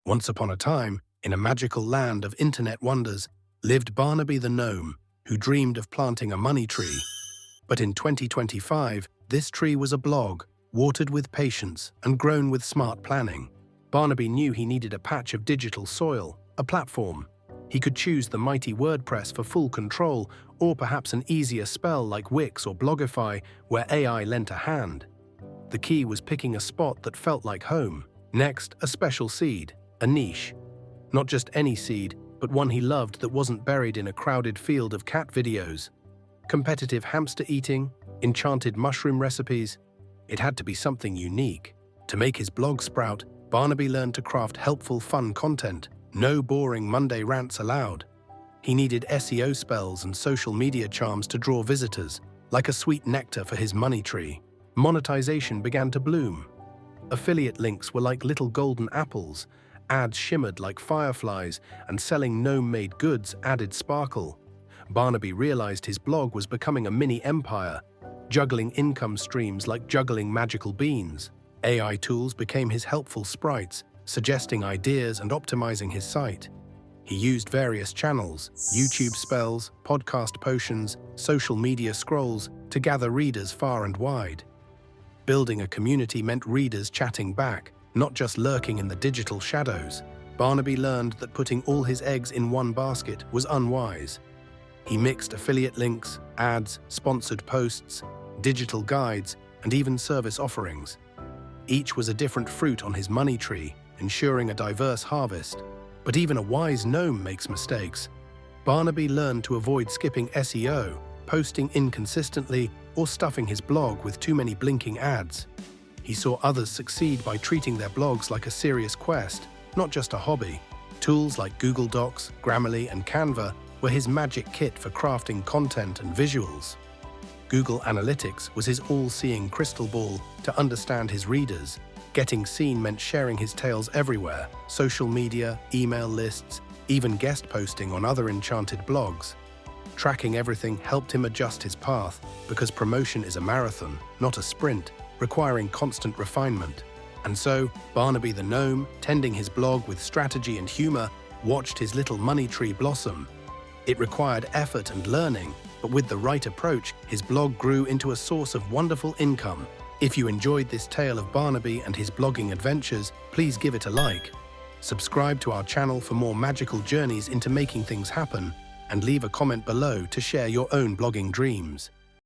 Once upon a time, in a magical land of internet wonders, lived Barnaby the gnome, who dreamed of planting a money tree. But in 2025, this tree was a blog, watered with patience and grown with smart planning. Barnaby knew he needed a patch of digital soil, a platform. He could choose the mighty WordPress for full control, or perhaps an easier spell like Wix or Blogify, where AI lent a hand. The key was picking a spot that felt like home. Next, a special seed, a niche. Not just any seed, but one he loved that wasn't buried in a crowded field of cat videos. Competitive hamster eating, enchanted mushroom recipes. It had to be something unique. To make his blog sprout, Barnaby learned to craft helpful, fun content. No boring Monday rants allowed. He needed SEO spells and social media charms to draw visitors, like a sweet nectar for his money tree. Monetization began to bloom. Affiliate links were like little golden apples, ads shimmered like fireflies, and selling gnome-made goods added sparkle. Barnaby realized his blog was becoming a mini empire, juggling income streams like juggling magical beans. AI tools became his helpful sprites, suggesting ideas and optimizing his site. He used various channels, YouTube spells, podcast potions, social media scrolls, to gather readers far and wide. Building a community meant readers chatting back, not just lurking in the digital shadows. Barnaby learned that putting all his eggs in one basket was unwise. He mixed affiliate links, ads, sponsored posts, digital guides, and even service offerings. Each was a different fruit on his money tree, ensuring a diverse harvest. But even a wise gnome makes mistakes. Barnaby learned to avoid skipping SEO, posting inconsistently, or stuffing his blog with too many blinking ads. He saw others succeed by treating their blogs like a serious quest, not just a hobby. Tools like Google Docs, Grammarly, and Canva were his magic kit for crafting content and visuals. Google Analytics was his all-seeing crystal ball to understand his readers. Getting seen meant sharing his tales everywhere: social media, email lists, even guest posting on other enchanted blogs. Tracking everything helped him adjust his path, because promotion is a marathon, not a sprint, requiring constant refinement. And so, Barnaby the gnome, tending his blog with strategy and humor, watched his little money tree blossom. It required effort and learning, but with the right approach, his blog grew into a source of wonderful income. If you enjoyed this tale of Barnaby and his blogging adventures, please give it a like. Subscribe to our channel for more magical journeys into making things happen, and leave a comment below to share your own blogging dreams.